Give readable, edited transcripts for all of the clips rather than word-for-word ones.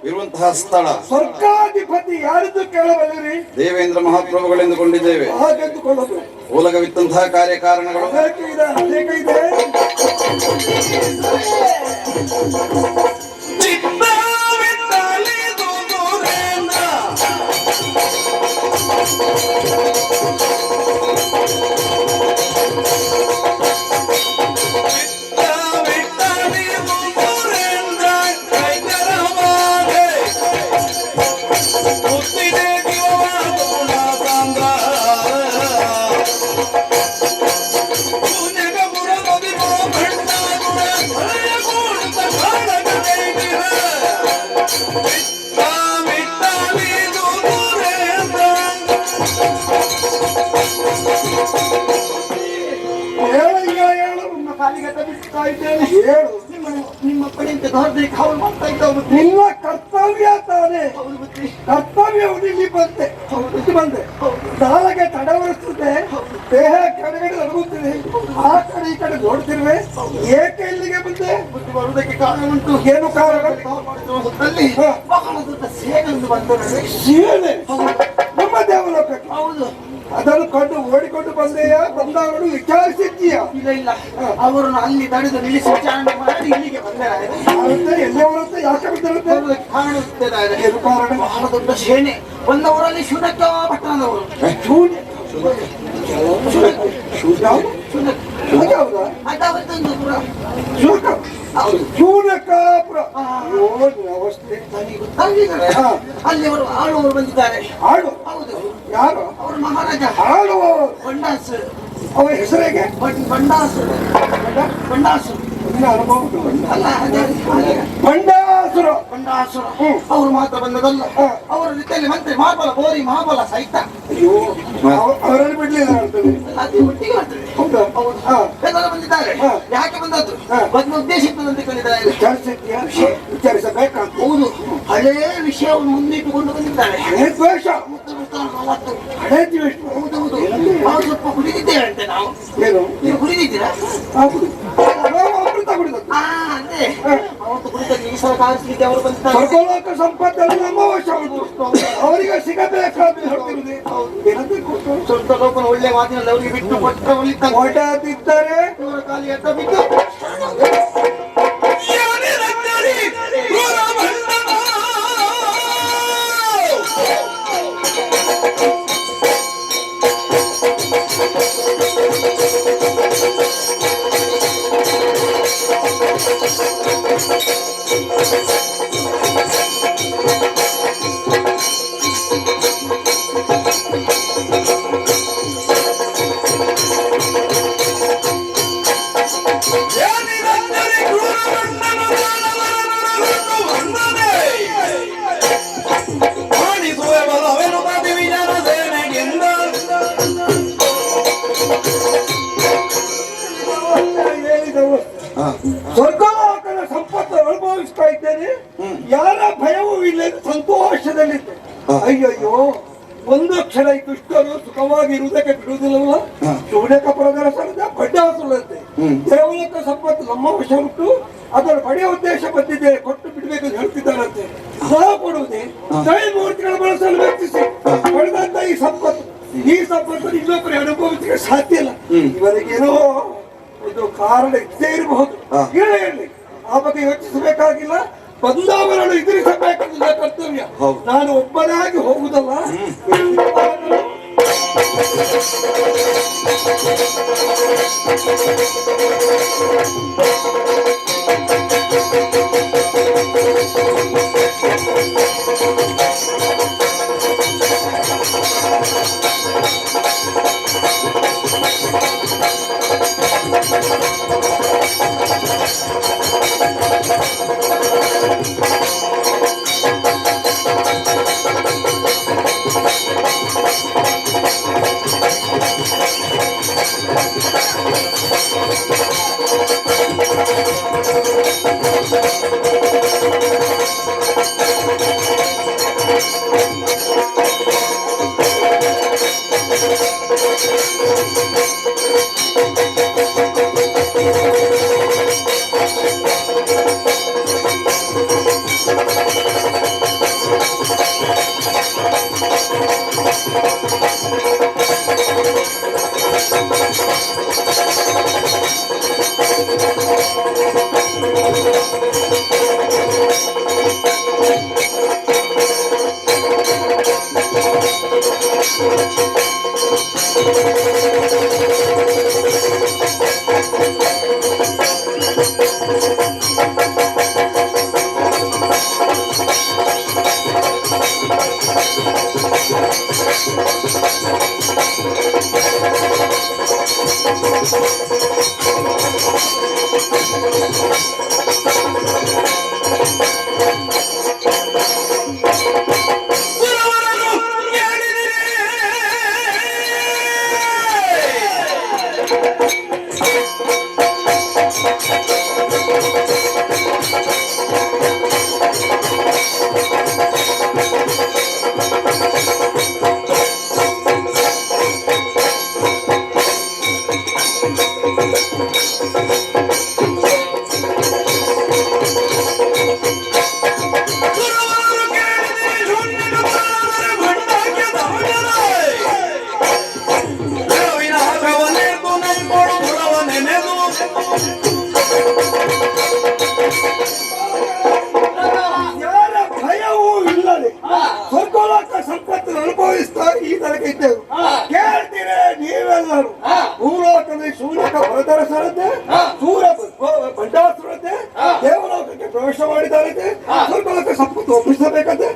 ಇರುವಂತಹ ಸ್ಥಳ ಸ್ವರ್ಗಾಧಿಪತಿ ಯಾರಿದ್ದು ಕೇಳಬಲ್ಲಿರಿ? ದೇವೇಂದ್ರ ಮಹಾಪ್ರಭುಗಳೆಂದುಕೊಂಡಿದ್ದೇವೆ. ಓಲಗವಿತ್ತಂತಹ ಕಾರ್ಯಕಾರಣಗಳು ನಿಮ್ಮ ಕಡೆಯಿಂದ ಕಾವಲು ಮಾಡ್ತಾ ಇದ್ದವರು ನಿಮ್ಮ ಕರ್ತವ್ಯ ತಾನೇ. ಕರ್ತವ್ಯ ಇಲ್ಲಿ ಬಂದೆ ಬಂದೆ ನಾಳೆಗೆ ತಡವರಿಸುತ್ತೆ, ದೇಹ ಕೆಳಗಡೆ ನಡುಗುತ್ತಿದೆ, ಆ ಕಡೆ ಈ ಕಡೆ ನೋಡ್ತಿರುವೆ. ಏಕೆ ಇಲ್ಲಿಗೆ ಬಂದೆ? ಬರುವುದಕ್ಕೆ ಕಾರಣ ಉಂಟು. ಏನು ಕಾರಣ? ಹೊತ್ತಲ್ಲಿ ಬಹಳ ದೊಡ್ಡ ಸೇನೆ ಬಂದರೆ ಸೇನೆ ನಮ್ಮ ದೇವಲೋಕಕ್ಕೆ. ಹೌದು, ಅದನ್ನು ಕಂಡು ಓಡಿಕೊಂಡು ಬಂದೆಯಾ? ಬಂದವರು ವಿಚಾರಿಸಿದ್ದೀಯ? ಇಲ್ಲ ಇಲ್ಲ, ಅವರನ್ನು ಅಲ್ಲಿ ತಡೆದು ನಿಲ್ಲಿಸಿ ವಿಚಾರಣೆ ಮಾಡಿ ಇಲ್ಲಿಗೆ ಬಂದರೆ ಎಲ್ಲವರಂತೆ ಯಾಕೆ ಬಂದಿರುತ್ತೆ? ಕಾಣುತ್ತದೆ. ಏನು ಕಾರಣ? ಬಹಳ ದೊಡ್ಡ ಸೇನೆ ಬಂದವರಲ್ಲಿ ಶೂನ್ಯಕ ಪಟ್ಟಣದವರು. ಅಲ್ಲಿ ಅವರು ಆಳುವವರು ಬಂದಿದ್ದಾರೆ. ಆಳು? ಹೌದು. ಯಾರು? ಅವರು ಮಹಾರಾಜ ಆಳುವವರು. ಬಂಡಾಸ್. ಅವರ ಹೆಸರಿಗೆ ಬಂಡಾಸುರ. ಬಂಡಾಸುರ ಬಂಡಾಸುರ ಬಂಡಾಸುರ ಅವರು ಮಾತ್ರ ಬಂದದಲ್ಲ, ಅವರ ಜೊತೆಯಲ್ಲಿ ಮಂತ್ರಿ ಮಹಾಬಲ, ಬೋರಿ ಮಹಾಬಲ ಸಹಿತ. ಅಯ್ಯೋ, ಅವರಲ್ಲಿ ಬಿಡ್ಲಿಲ್ಲ. ಎಲ್ಲರೂ ಬಂದಿದ್ದಾರೆ. ಯಾಕೆ ಬಂದದ್ದು? ಒಂದು ಉದ್ದೇಶ ಇರ್ತದಂತೆ ಕೇಳಿದ್ದಾರೆ. ವಿಚಾರಿಸಬೇಕಾಗ್ತದೆ. ಹೌದು, ಹಳೇ ವಿಷಯವನ್ನು ಮುಂದಿಟ್ಟುಕೊಂಡು ಬಂದಿದ್ದಾರೆ. ಹಳೇ ದ್ವೇಷ, ಹಳೇ ದ್ವೇಷ. ಹೌದೌದು, ನಾವು ಸ್ವಲ್ಪ ಕುಡಿದಿದ್ದೇವೆ ಅಂತೆ. ನಾವು ಏನು? ನೀವು ಕುಡಿದಿದ್ದೀರಾ? ಸ್ವರ್ಗಲೋಕ ಸಂಪತ್ತಲ್ಲಿ ನಮ್ಮ ವಶ ಉಂಟು, ಅವರಿಗೆ ಸಿಗಬೇಕಾದ್ರೆ ಸ್ವರ್ಗಲೋಕನ ಒಳ್ಳೆ ಮಾತಿನಲ್ಲಿ ಅವರಿಗೆ ಬಿಟ್ಟು ಹೊರಟಿದ್ದಾರೆ. ಖಾಲಿ ಎತ್ತ ಬಿದ್ದು ಸ್ವರ್ಗಲೋಕದ ಸಂಪತ್ತು ಅನುಭವಿಸ್ತಾ ಇದ್ದೇನೆ. ಯಾರ ಭಯವೂ ಇಲ್ಲ, ಸಂತೋಷದಲ್ಲಿದ್ದೆ. ಅಯ್ಯಯ್ಯೋ, ಒಂದು ಕ್ಷಣ ದುಷ್ಟರು ಸುಖವಾಗಿ ಇರುವುದಕ್ಕೆ ಬಿಡುವುದಿಲ್ಲವಲ್ಲ. ಶೂನ್ಯಕ ಪ್ರದರ್ಶನದ ಬಡ್ಡಾಸುರಂತೆ ದೇವಲೋಕ ಸಂಪತ್ತು ನಮ್ಮ ವಶ ಉಂಟು, ಅದನ್ನು ಪಡೆಯುವ ಉದ್ದೇಶ ಬಂದಿದೆ, ಕೊಟ್ಟು ಬಿಡಬೇಕಂತ ಹೇಳ್ತಿದ್ದಾರಂತೆ. ಸಹ ಕೊಡುವುದೇ ಮೂರ್ತಿಗಳ ಬಳಸಲು ವ್ಯಕ್ತಿಸಿ ಪಡೆದಂತ ಈ ಸಂಪತ್ತು ಇನ್ನೊಬ್ಬರಿಗೆ ಅನುಭವಿಸಲಿಕ್ಕೆ ಸಾಧ್ಯ ಇಲ್ಲ. ಇವರಿಗೇನೋ ಒಂದು ಕಾರಣ ಇದ್ದೇ ಇರಬಹುದು. ಹೇಳಿ ಆ ಬಗ್ಗೆ ಯೋಚಿಸಬೇಕಾಗಿಲ್ಲ. ಬಂದವರನ್ನು ಎದುರಿಸಬೇಕಂತ ಕರ್ತವ್ಯ. ನಾನು ಒಬ್ಬನಾಗಿ ಹೋಗುದಲ್ಲ. ಯಾರ ಭಯವೂ ಇಲ್ಲದೆ ಸ್ವರ್ಗೋಲೋಕ ಸಂಪತ್ತು ಅನುಭವಿಸ್ತಾ ಈ ತನಕ ಇದ್ದೆವು. ಕೇಳ್ತೀರೆ ನೀವೆಲ್ಲರೂ ಭೂಲೋಕದಲ್ಲಿ ಶೂನ್ಯಕ ಬರದರಸರಂತೆ ಸೂರ ಬಂಡಾಸುರಂತೆ ದೇವಲೋಕಕ್ಕೆ ಪ್ರವೇಶ ಮಾಡಿದಾರಂತೆ ಸ್ವರ್ಗೋಲಕ ಸಂಪತ್ತು ಒಪ್ಪಿಸಬೇಕಂತೆ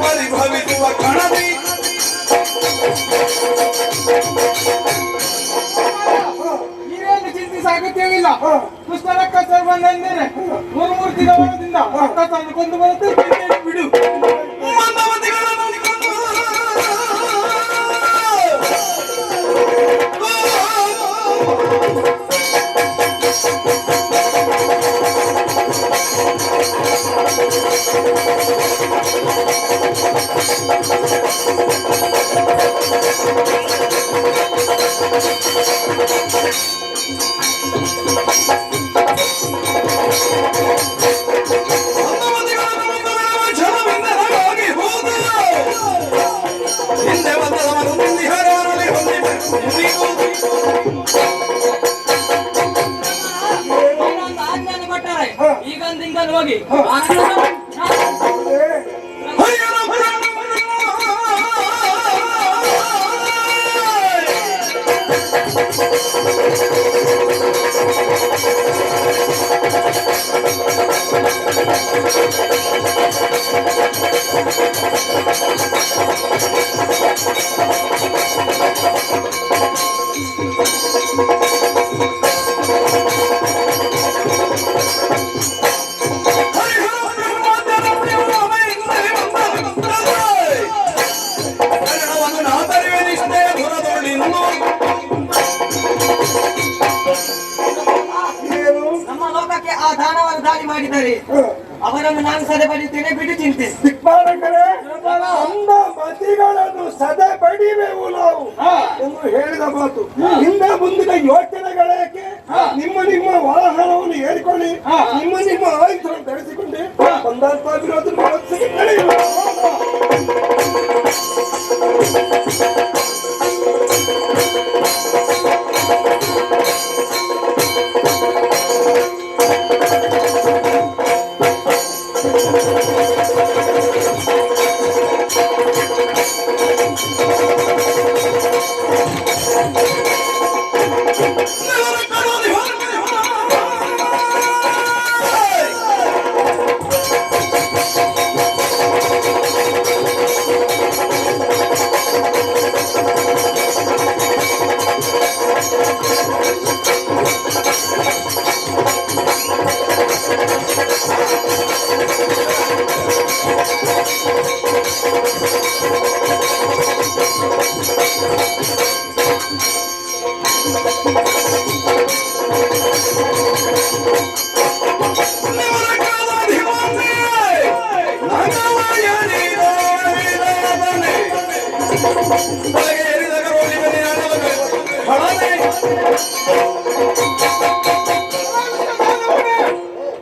ಪರಿಭವಿಸುವ ಕಣದಿ ನೀವೇನು ಚಿಂತಿಸ ಅಗತ್ಯವಿಲ್ಲ. ಪುಸ್ತಕ ಬಂದೇನೆ ಮೂರು ದಿನದಿಂದ ತಂದು ಕೊಂದು ಬರುತ್ತೆ ಬಿಡು. ಈಗ ಹೋಗಿ ನಮ್ಮ ಲೋಕಕ್ಕೆ ಆ ದಾನವರು ದಾಳಿ ಮಾಡಿದ್ದಾರೆ. ಅವರನ್ನು ನಾನು ಸದೆ ಬಡಿತೇನೆ, ಬಿಡು ಚಿಂತೆ. ದಿಕ್ಪಾಲಕರೇ, ನಮ್ಮ ಮತಿಗಳನ್ನು ಸದೆ ಬಡಿವೆವು ನಾವು ಎಂದು ಹೇಳಿದ ಮಾತು ಹಿಂದೆ ಮುಂದಿನ ಯೋಚನೆಗಳೇಕೆ? ನಿಮ್ಮ ನಿಮ್ಮ ವಾಹನವನ್ನು ಏರಿಕೊಳ್ಳಿ, ನಿಮ್ಮ ಆಯುಧವನ್ನು ಧರಿಸಿಕೊಂಡು ಬಂದಂತ ವಿರೋಧ ನಡೆಯುವ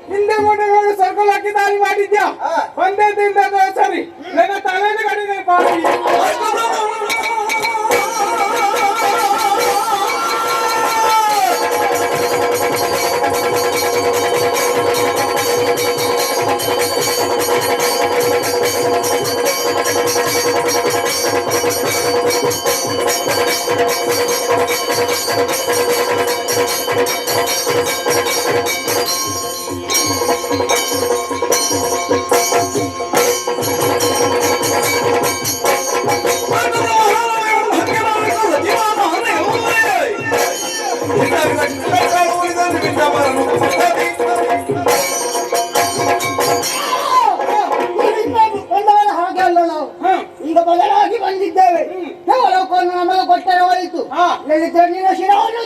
ಹಿಂದೆ ಮುಂದೆ ಸರ್ಕಲ್ ಹಾಕಿ ದಾರಿ ಮಾಡಿದ್ಯಾ ಒಂದೇ ದಿನದ ಸರಿ ನನ್ನ ತಲೆನೇ ಕಡಿಮೆ ಪಾಡಿ ಹಾಗಲ್ಲ ನಾವು ಈಗ ಬದಲಾಗಿ ಬಂದಿದ್ದೇವೆ ದೇವಲೋಕವನ್ನು ನಮಗೆ ಕೊಟ್ಟರೆ ಹೋಯಿತು ಇಲ್ಲದಿದ್ದರೆ ನಿನ್ನ ಶಿರವನ್ನು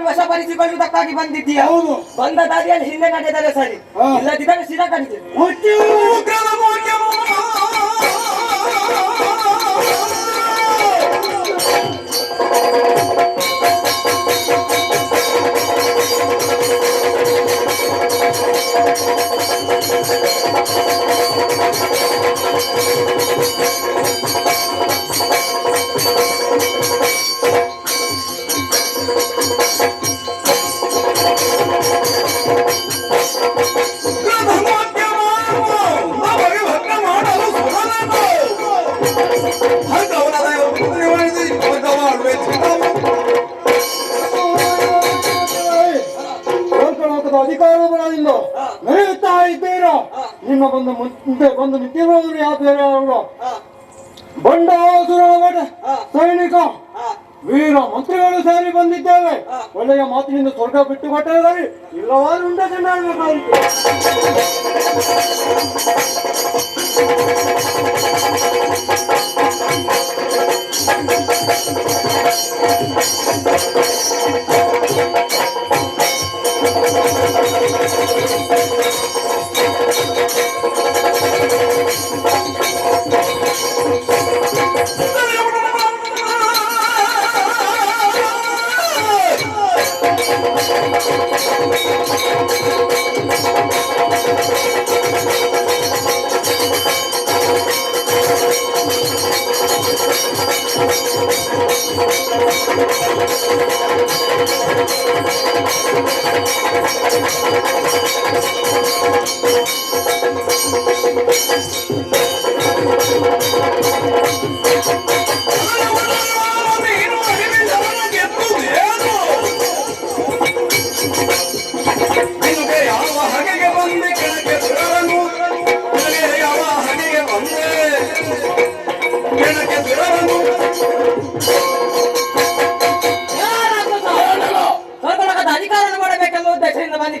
ವಶಪಡಿಸಿಕೊಳ್ಳುವುದಕ್ಕಾಗಿ ಬಂದಿದ್ದೀಯ ಬಂದ ದಾರಿಯಲ್ಲಿ ಹಿಂದೆ ನಡೆದರೆ ಸರಿ ಇಲ್ಲದಿದ್ದರೆ ಶಿರ ಕಡಿತೇನೆ ಅಧಿಕಾರ ಬರೋದಿಲ್ಲ ನಡೆಯುತ್ತಾ ಇದ್ದೀರಾ ನಿಮ್ಮ ಬಂದು ಮುಂದೆ ಬಂದು ನಿಂತಿರುವುದು ಯಾವ ಬೇರೆ ಅವರು ಬಂಡಾಸುರ ಸೈನಿಕ ವೀರ ಮಂತ್ರಿಗಳು ಸೇರಿ ಬಂದಿದ್ದೇವೆ ಒಳ್ಳೆಯ ಮಾತಿನಿಂದ ಸ್ವರ್ಗ ಬಿಟ್ಟು ಕೊಟ್ಟರೆ ಇಲ್ಲವಾದ್ರೂ ಉಂಡ ಚೆನ್ನಾಗಬೇಕಾಗಿತ್ತು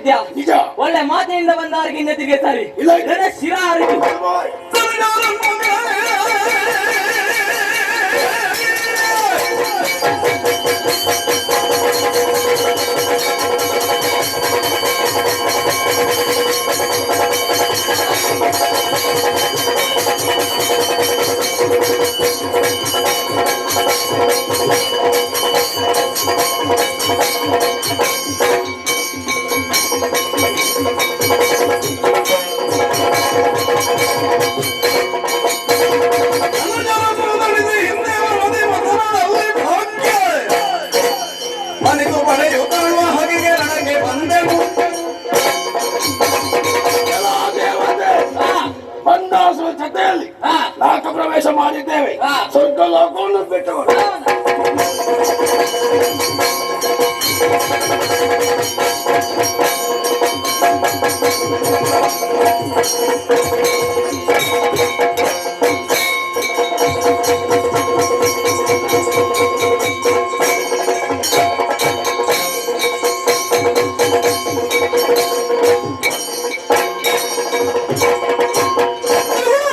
ಮಾಡಿದ್ಯಾ? ನಿಜ. ಒಳ್ಳೆ ಮಾತಿನಿಂದ ಬಂದವರಿಗೆ ಇನ್ನತಿಗೆ ಸರಿ ಇಲ್ಲ. ನನ್ನ ಶಿರ ಹರಿದು ಮನೆಗೂ ಬಳೆಯು ಕಾಣುವ ಹಾಗೆ ನನಗೆ ಬಂದೆವು. ಬಂದಾಸುವ ಜೊತೆಯಲ್ಲಿ ನಾಕ ಪ್ರವೇಶ ಮಾಡಿದ್ದೇವೆ. ಸ್ವರ್ಗ ಲೋಕವನ್ನು ಬಿಟ್ಟವರು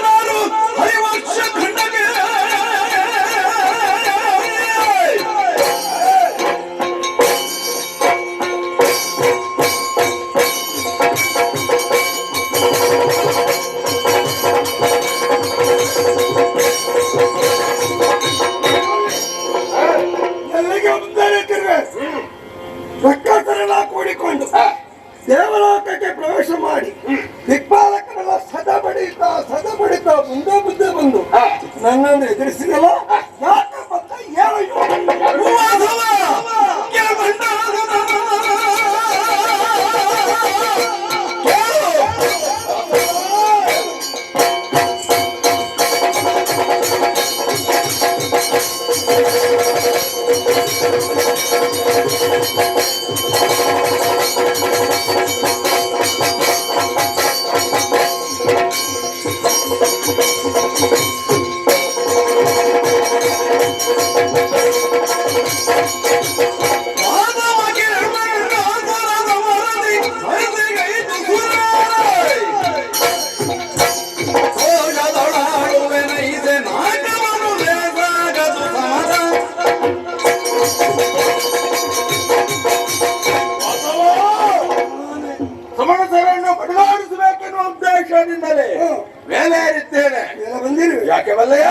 ನಾನು ಹರಿವರ್ಷ ಖಂಡಗೆ ಎಲ್ಲಿಗೆ ಹೋಗ್ತಾರೆ ಲೆಕ್ಕಾಚಾರ ಕೂಡಿಕೊಂಡು ದೇವಲೋಕಕ್ಕೆ ಪ್ರವೇಶ ಮಾಡಿ ದಿಕ್ಪಾಲಕರೆಲ್ಲ ಸದಾ ಬಡಿತಾ ಮುಂದೆ ಬಂದು ನನ್ನನ್ನು ಎದುರಿಸಿದಲ್ಲ ಯಾಕೆ ಬಂತ ಏನು ಸಮರಸರನ್ನು ಬದಲಾಯಿಸಬೇಕೆನ್ನುವ ಉದ್ದೇಶದಿಂದಲೇ ಮೇಲೆ ಏರಿದ್ದೇನೆ. ಬಂದಿರಿ ಯಾಕೆ ಬಲ್ಲಯ್ಯ?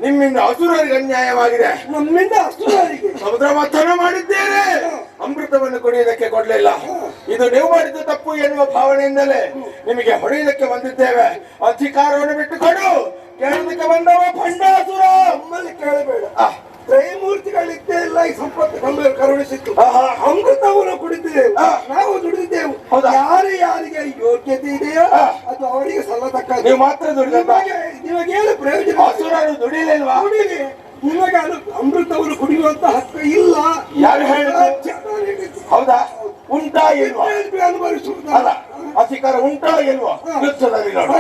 ನಿಮ್ಮಿಂದ ಅಸುರರಿಗೆ ಅನ್ಯಾಯವಾಗಿದೆ. ನಮ್ಮಿಂದ ಅಷ್ಟುವರೆಗೆ ಸಮುದ್ರ ಮಥನ ಮಾಡಿದ್ದೇನೆ, ಅಮೃತವನ್ನು ಕುಡಿಯುವುದಕ್ಕೆ ಕೊಡ್ಲಿಲ್ಲ. ಇದು ನೀವು ಮಾಡಿದ ತಪ್ಪು ಎನ್ನುವ ಭಾವನೆಯಿಂದಲೇ ನಿಮಗೆ ಹೊಡೆಯುವುದಕ್ಕೆ ಬಂದಿದ್ದೇವೆ. ಅಧಿಕಾರವನ್ನು ಬಿಟ್ಟುಕೊಡು. ಕೇಳೋದಕ್ಕೆ ಬಂದವ ಭಂಡಾಸುರ. ನಮ್ಮಲ್ಲಿ ಕೇಳಬೇಡ. ತ್ರೈಮೂರ್ತಿಗಳಿದ್ದೇ ಇಲ್ಲ ಈ ಸಂಪತ್ತು ನಮ್ಮಲ್ಲಿ ಕರುಣಿಸಿತ್ತು. ಅಮೃತವನ್ನು ಕುಡಿದಿದ್ದೆವು, ನಾವು ದುಡಿದಿದ್ದೆವು. ಯಾರಿಗೆ ಯೋಗ್ಯತೆ ಇದೆಯೋ ಅದು ಅವರಿಗೆ ಸಲ್ಲತಕ್ಕ. ನೀವು ಮಾತ್ರ ದುಡಿದ. ನಿಮಗೇನು ಪ್ರಯೋಜನ? ಅಸುರರು ದುಡಿಲಿಲ್ವಾ? ಕುಡಿಲಿ. ನಿಮಗೆ ಅಮೃತವನ್ನು ಕುಡಿಯುವಂತ ಹಕ್ಕು ಇಲ್ಲ. ಯಾರು ಹೇಳಿದ್ರು? ಹೌದಾ? ಉಂಟಾ ಇಲ್ವಾ? ಅನುಭವಿಸುವುದು ಅಲ್ಲ, ಅಧಿಕಾರ ಉಂಟಾ ಇಲ್ವಾ? ಯುದ್ಧದಲ್ಲಿ ನೋಡು.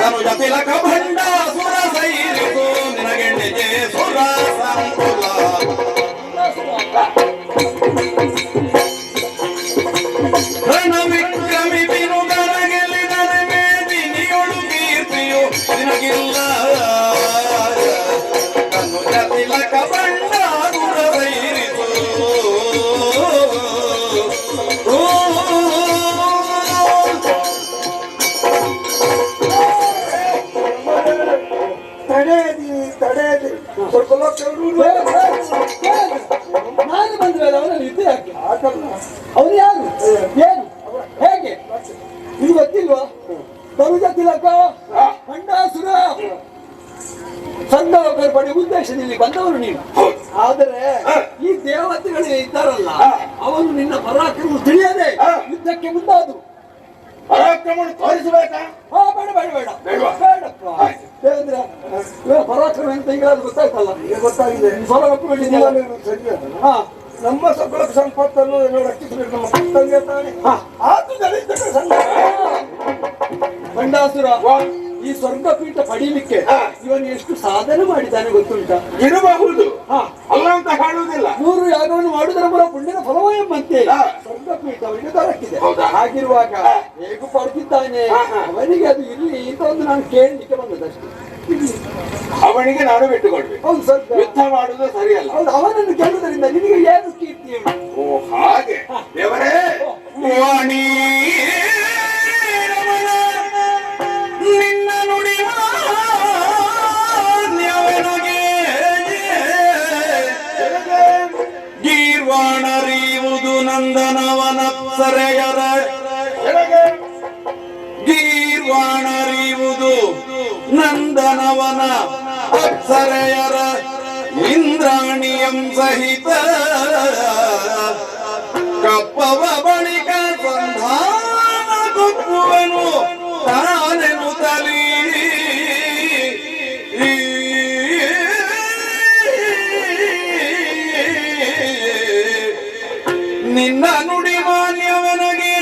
ನಾನು ಜತಿಲಕ ಭಂಡಾಸುರ ಸೈರಿಸು ನಿನಗೆಣ್ಣಿಗೆ ಸುರ ಸಂಕುಲ ರಣವಿಕ್ರಮಿ ಬಿನುಗರ ಗೆಲ್ಲಿದನ ಮೇದಿನಿಯೊಳು ಕೀರ್ತಿಯು ನಿನಗಿಲ್ಲ. ನಾನು ಜತಿಲಕ ಭಂಡಾಸುರ ಸೈರಿಸು ತಡೆಯದಿ ಸ್ವಲ್ಪ ನಾನು ಬಂದ್ರಲ್ಲ ಅವನಲ್ಲಿ ಇದ್ದೇ ಯಾಕೆ ಅವನು ಯಾರು ಏನು ಹೇಗೆ ಇದು ಗೊತ್ತಿಲ್ವಾ? ಬರುಜ ತಿಲಕ ಭಂಡಾಸುರ ಸಂದವಕರ ಪಡೆ ಉದ್ದೇಶದಲ್ಲಿ ಬಂದವರು ನೀನು. ಆದರೆ ಈ ದೇವತೆಗಳು ಇದ್ದಾರಲ್ಲ ಅವರು ನಿನ್ನ ಪರಾಕ್ರಮ ತಿಳಿಯದೆ ಯುದ್ಧಕ್ಕೆ ಮುಂದಾದರು. ಪರಾಕ್ರಮ ತೋರಿಸಬೇಕಾ? ಬೇಡ ಬೇಡ ಬೇಡ ಬೇಡವಾ? ಬೇಡಪ್ಪ. ಆಯ್ತು. ಹೇಳಿದ್ರೆ ಇವಾಗ ಪರಾಕ್ರಮ ಅಂತ ಈಗ ಅದು ಗೊತ್ತಾಯ್ತಲ್ಲ. ಈಗ ಗೊತ್ತಾಗಿದೆ. ಸ್ವರ ಒಪ್ಪಿಕೊಂಡಿದ್ಯಲ್ಲ. ಸರಿ ಅದು. ಹಾ ನಮ್ಮ ಸಕಲ ಸಂಪತ್ತನ್ನು ಎಲ್ಲ ರಕ್ಷಿಸಬೇಕು, ನಮ್ಮ ಕರ್ತವ್ಯ ತಾನೆ. ಆತುದರಿಂದ ಬಂಡಾಸುರ ಈ ಸ್ವರ್ಗಪೀಠ ಪಡೀಲಿಕ್ಕೆ ಇವನು ಎಷ್ಟು ಸಾಧನೆ ಮಾಡಿದ್ದಾನೆ ಗೊತ್ತುಂಟಾ? ಇರಬಹುದು, ಹಾ ಅಲ್ಲ ಅಂತ ಹೇಳುವುದಿಲ್ಲ. 100 ಯಾಗವನ್ನು ಮಾಡುವುದರ ಬರೋ ಪುಣ್ಯದ ಫಲವೋ ಎಂಬಂತೆ ಹಾ. ಸ್ವರ್ಗಪೀಠ ಅವನಿಗೆ ದೊರಕಿದೆ. ಹೌದಾ? ಹಾಗಿರುವಾಗ ಹೇಗೂ ಪಡ್ತಿದ್ದಾನೆ, ಅವನಿಗೆ ಅದು ಇಲ್ಲಿ ಅಂತ ಒಂದು ನಾನು ಕೇಳಲಿಕ್ಕೆ ಬಂದದಷ್ಟೇ. ಅವನಿಗೆ ನಾನು ಬಿಟ್ಟುಕೊಡ್ಬೇಕು. ಹೌದು ಸರ್, ಯುದ್ಧ ಮಾಡುವುದು ಸರಿಯಲ್ಲ. ಹೌದು ಅವನನ್ನು ಕೇಳುವುದರಿಂದ ನಿನಗೆ ಏನು ಕೀರ್ತಿ ಹೇಳು? ಓ ಹಾಗೆ ದೇವರೇ. ವಾಣಿ ರಮಣ ನಿನ್ನ ನುಡಿಯ ನ್ಯವನಗೆ ಗೀರ್ವಾಣರಿಯುವುದು ನಂದನವನ ಸರೆಯರ ಗೀರ್ವಾಣರಿಯುವುದು ನಂದನವನ ಅಪ್ಸರೆಯರ ಇಂದ್ರಾಣಿಯಂ ಸಹಿತ ಕಪ್ಪವ ಬಳಿಕ ಸಂಧಾನ ಕೊಪ್ಪುವನು ತಾನೆನು ತಲಿ ನಿನ್ನ ನುಡಿ ಮಾನ್ಯವನಿಗೆ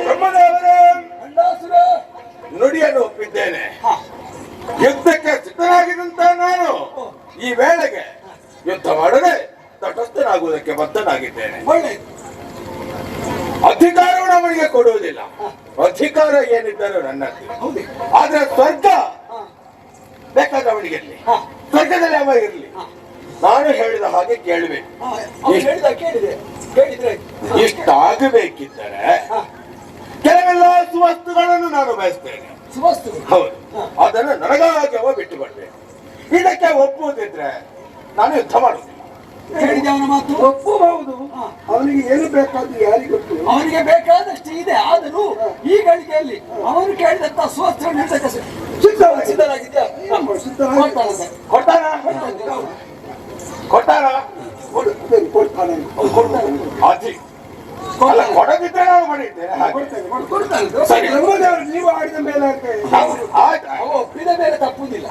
ಬ್ರಹ್ಮದೇವರೇ, ಬಂಡಾಸುರ ನುಡಿಯನ್ನು ಒಪ್ಪಿದ್ದೇನೆ. ಯುದ್ಧಕ್ಕೆ ಸಿದ್ಧನಾಗಿದ್ದಂತ ನಾನು ಈ ವೇಳೆಗೆ ಯುದ್ಧ ಮಾಡದೆ ತಟಸ್ಥನಾಗುವುದಕ್ಕೆ ಬದ್ಧನಾಗಿದ್ದೇನೆ. ಒಳ್ಳೆಯದು. ಅಧಿಕಾರವನ್ನು ಅವನಿಗೆ ಕೊಡುವುದಿಲ್ಲ. ಅಧಿಕಾರ ಏನಿದ್ದರೂ ನನ್ನದು. ಹೌದು. ಆದ್ರೆ ಸ್ವರ್ಗ ಬೇಕಾದ ಅವನಿಗಿರಲಿ, ಸ್ವರ್ಗದಲ್ಲಿ ಅವ ಇರಲಿ. ನಾನು ಹೇಳಿದ ಹಾಗೆ ಕೇಳಬೇಕು. ಅವ್ನು ಹೇಳಿದ ಕೇಳಿದ್ರೆ ಇಷ್ಟಾಗಬೇಕಿದ್ದರೆ ಕೆಲವೆಲ್ಲ ಸುವಸ್ತುಗಳನ್ನು ನಾನು ಬಯಸ್ತೇನೆ. ಸುವಸ್ತು ಹೌದು, ಅದನ್ನು ನನಗಾಗಿ ಅವ ಬಿಟ್ಟುಕೊಡ್ಬೇಕು. ಇದಕ್ಕೆ ಒಪ್ಪುವುದಿದ್ರೆ ನಾನು ಯುದ್ಧ ಮಾಡುವುದಿಲ್ಲ. ಹೇಳಿದೆ ಅವನ ಮಾತು. ಒಪ್ಪಬಹುದು. ಅವನಿಗೆ ಏನು ಬೇಕಾದ್ದು ಯಾರಿಗೆ ಗೊತ್ತು? ಅವನಿಗೆ ಬೇಕಾದಷ್ಟು ಇದೆ. ಆದರೂ ಈ ಗಳಿಗೆಯಲ್ಲಿ ಅವನು ಕೇಳಿದಂತ ಸುವಸ್ತ್ರ ನೀಡಕ್ಕೆ ಸಿದ್ಧರಾಗಿದ್ಯಾ? ಕೊಟ್ಟಾನ ಕೊಟ್ಟಾನ ಕೊಡ್ತಾನೆ. ಅತಿ ಅಲ್ಲ, ಕೊಡದಿದ್ರೆ ನಾನು ಮಾಡಿದ್ದೇನೆ. ಕೊಡ್ತಾನೆ. ಸರಿ, ಬ್ರಹ್ಮದೇವರು ನೀವು ಆಡಿದ ಮೇಲೆ ಅವ ಒಪ್ಪಿದ ಮೇಲೆ ತಪ್ಪುವುದಿಲ್ಲ.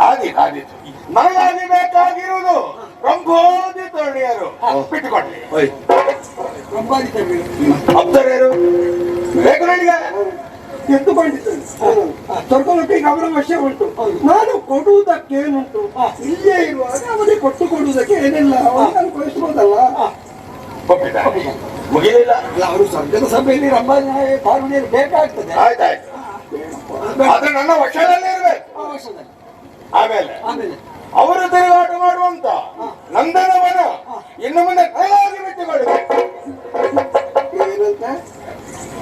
ಆದೀತು. ನನಗಾಗಿ ಬೇಕಾಗಿರುವುದು ರಂಭೋದಿ ತೋಣಿಯರು ಬಿಟ್ಟುಕೊಡ್ಲಿ. ಸಂಪಾದಿತ ಅಪ್ಸರೆಯರು ಬೇಕು ನನಗೆ. ಎತ್ತುಕೊಂಡಿದ್ದೇನೆ. ಸ್ವರ್ಗಲೋಕಕ್ಕೆ ಅವರ ವಶ ಉಂಟು. ನಾನು ಕೊಡುವುದಕ್ಕೇನುಂಟು? ಇಲ್ಲೇ ಇರುವಾಗ ಅವನಿಗೆ ಕೊಟ್ಟು ಕೊಡುವುದಕ್ಕೆ ಏನಿಲ್ಲ. ಅವನು ಕಳಿಸ್ಬೋದಲ್ಲ. ಒಪ್ಪಿದ ಮುಗಿಲಿಲ್ಲ. ಅವರು ಸ್ವರ್ಗದ ಸಭೆಯಲ್ಲಿ ರಂಭಾನಾಯ ಪಾಲ್ಗೊಳ್ಳಿ ಬೇಕಾಗ್ತದೆ. ಆಯ್ತಾಯ್ತು, ಆದ್ರೆ ನನ್ನ ವಶದಲ್ಲೇ ಇರ್ಬೇಕು. ವರ್ಷದಲ್ಲಿ ಆಮೇಲೆ ಆಮೇಲೆ ಅವರು ತಿರುಗಾಟ ಮಾಡುವಂತ ನಂದನವನ ಇನ್ನು ಮುಂದೆ ನನಗಾಗಿ ಬಿಟ್ಟುಕೊಡ್ಬೇಕು. ಏನಂತ?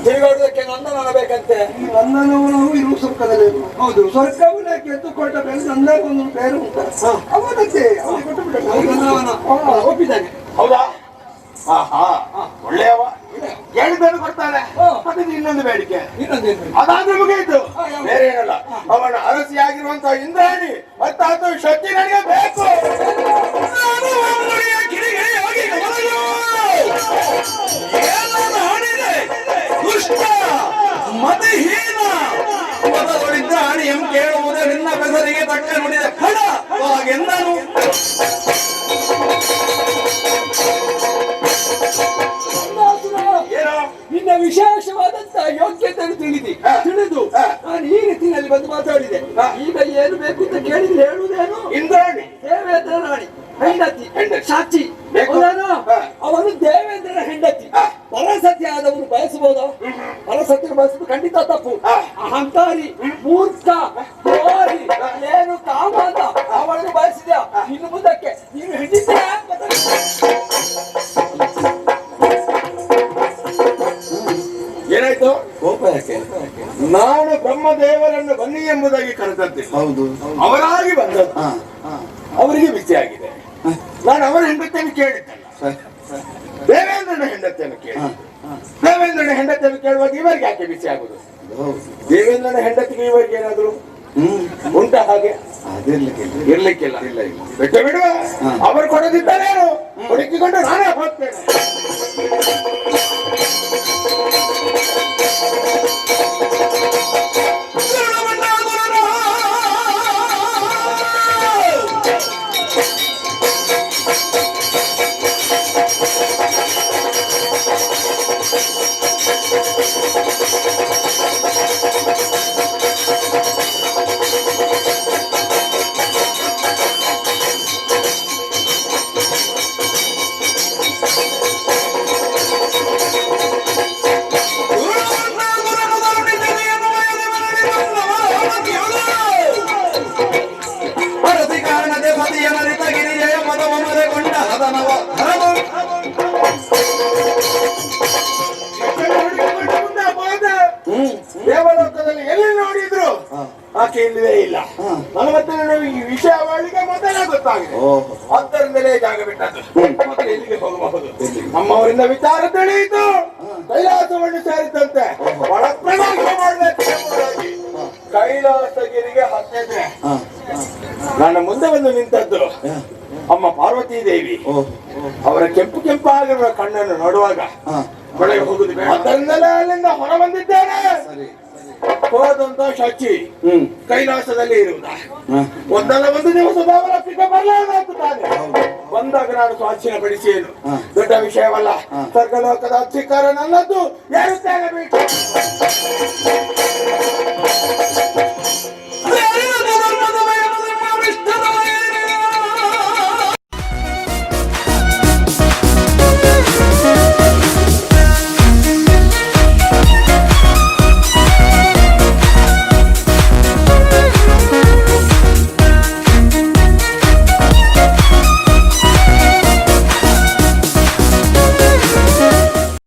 ತಿರುಗಾಡುವುದಕ್ಕೆ ನಂದನ ಬೇಕಂತೆ. ಈ ನಂದನವನು ಇರುವ ಸ್ವರ್ಗದಲ್ಲಿ. ಹೌದು. ಸ್ವರ್ಗವನ್ನ ಗೆದ್ದುಕೊಂಡ ಮೇಲೆ ನಂದನವನು ಬೇರೆ ಉಂಟ. ಅವನಂತೆ ಅವನಿಗೆ ಕೊಟ್ಟು ಬಿಡ. ಒಪ್ಪಿದ್ದಾನೆ. ಹೌದಾ? ಹಾ ಒಳ್ಳೆಯವ. ಹೇಳಿದ್ದನ್ನು ಕೊಡ್ತಾನೆ. ಮತ್ತೆ ಇನ್ನೊಂದು ಬೇಡಿಕೆ. ಇನ್ನೊಂದೇನು? ಅದಾದ್ರೆ ಮುಗಿಯಿತು. ಬೇರೆ ಏನಲ್ಲ, ಅವನ ಅರಸಿಯಾಗಿರುವಂತಹ ಇಂದ್ರಾಣಿ ಅರ್ಥಾತ್ ಶಕ್ತಿ ನನಗೆ ಬೇಕು. ನಾನು ಅಂಗುಳಿಯ ಕಿಡಿಗೇಡಿಯಾಗಿ ಗಮನಯೋ. ಏನನ್ನು ಹಾಡಿದೆ ದುಷ್ಟ ಮತಿಹೀನ ಪದಗಳಿದ್ದ ಅಣಿಯಂ ಕೇಳುವುದೇ ನಿನ್ನ ಬೆದರಿಗೆ ತಕ್ಕ ನುಡಿದ ಖಡ ಹಾಗೆಂದನು. ಏನೋ ನಿನ್ನ ವಿಶೇಷವಾದಂತ ಯೋಗ್ಯತೆಯನ್ನು ತಿಳಿದು ನಾನು ಈ ರೀತಿಯಲ್ಲಿ ಬಂದು ಮಾತಾಡಿದೆ. ಈಗ ಏನು ಬೇಕು ಅಂತ ಕೇಳಿದ್ರೆ ಹೇಳುವುದೇನು? ಇಂದ್ರಾಣಿ ದೇವೇಂದ್ರ ರಾಣಿ ಹೆಂಡತಿ ಸಾಕ್ಷಿ. ಬೇಕು. ಅವನು ದೇವೇಂದ್ರನ ಹೆಂಡತಿ. ಪರಸತಿ ಆದವನು ಬಯಸಬಹುದಾ? ಪರಸತಿಯನ್ನು ಬಯಸುವುದು ಖಂಡಿತ ತಪ್ಪು. ಅಹಂಕಾರಿ, ಮೂರ್ಖ, ದ್ರೋಹಿ, ಏನು ಕಾಮ ಅಂತ ಅವಳನ್ನು ಬಯಸಿದ್ಯಾ? ಇನ್ನು ಮುಂದಕ್ಕೆ ನೀನು ಹೆಂಡಿತೀಯಾ? ಏನಾಯ್ತು? ಕೋಪ ಯಾಕೆ? ನಾನು ಬ್ರಹ್ಮದೇವರನ್ನು ಬನ್ನಿ ಎಂಬುದಾಗಿ ಕರೆದಂತೆ. ಹೌದು. ಅವರಾಗಿ ಬಂದದ್ದು ಅವರಿಗೆ ಬಿಸಿ ಆಗಿದೆ. ನಾನು ಅವರ ಹೆಂಡತಿಯನ್ನು ಕೇಳಿದ್ದಲ್ಲ, ದೇವೇಂದ್ರನ ಹೆಂಡತಿಯನ್ನು ಕೇಳಿ. ದೇವೇಂದ್ರನ ಹೆಂಡತಿಯನ್ನು ಕೇಳುವಾಗ ಇವರಿಗೆ ಯಾಕೆ ಬಿಸಿ ಆಗುದು? ದೇವೇಂದ್ರನ ಹೆಂಡತಿಗೆ ಇವರಿಗೆ ಏನಾದ್ರು ಉಂಟ ಹಾಗೆ? ಇರ್ಲಿಕ್ಕಿಲ್ಲ. ಬಿಟ್ಟು ಬಿಡುವ. ಅವರು ಕೊಡದಿದ್ದಾರೇನು ಹುಡುಕಿಕೊಂಡು ನಾನೇ ಹೋಗ್ತೇನೆ. ಸದನವ ಧರವು ಮುಂದೆ ಹೋದ ದೇವಲೋಕದಲ್ಲಿ ಎಲ್ಲಿ ನೋಡಿದ್ರು ಆಕೆ ಇಲ್ಲವೇ ಇಲ್ಲ. ನನಗತ್ತೆ ಈ ವಿಷಯ ಅವಳಿಗೆ ಮೊದಲೇ ಗೊತ್ತಾಗಿದೆ. ಹತ್ತರಿಂದಲೇ ಜಾಗ ಬಿಟ್ಟದ್ದು. ಮತ್ತೆ ಎಲ್ಲಿಗೆ ಹೋಗಬಹುದು? ನಮ್ಮವರಿಂದ ವಿಚಾರ ತಿಳಿಯಿತು. ಕೈಲಾಸವನ್ನು ಸೇರಿದಂತೆ ಬಹಳ ಪ್ರಣಾಮ ಮಾಡಬೇಕು ಎಂಬುದಾಗಿ ಕೈಲಾಸಗಿರಿಗೆ ಹತ್ತಿದ್ರೆ ನನ್ನ ಮುಂದೆ ಬಂದು ನಿಂತದ್ದು ಅಮ್ಮ ಪಾರ್ವತಿ ದೇವಿ. ಅವರ ಕೆಂಪು ಕೆಂಪಾಗಿರುವ ಕಣ್ಣನ್ನು ನೋಡುವಾಗ ಒಳಗೆ ಹೋಗುದು ಬೇಡ. ಅದರಿಂದಲೇ ಅಲ್ಲಿಂದ ಹೊರ ಬಂದಿದ್ದೇನೆ. ಹೋದಂತ ಶಚಿ ಕೈಲಾಸದಲ್ಲಿ ಇರುವುದ ಒಂದಲ್ಲ ಒಂದು ದಿವಸ ದೇವಲೋಕಕ್ಕೆ ಬರಲಾಗುತ್ತಾನೆ. ಬಂದಾಗ ನಾನು ಸ್ವಾಧೀನ ಪಡಿಸಿಯೇನು ದೊಡ್ಡ ವಿಷಯವಲ್ಲ. ಸ್ವರ್ಗಲೋಕದ ಅಧಿಕಾರ ನನ್ನದು. ಯಾರು ಬೇಕು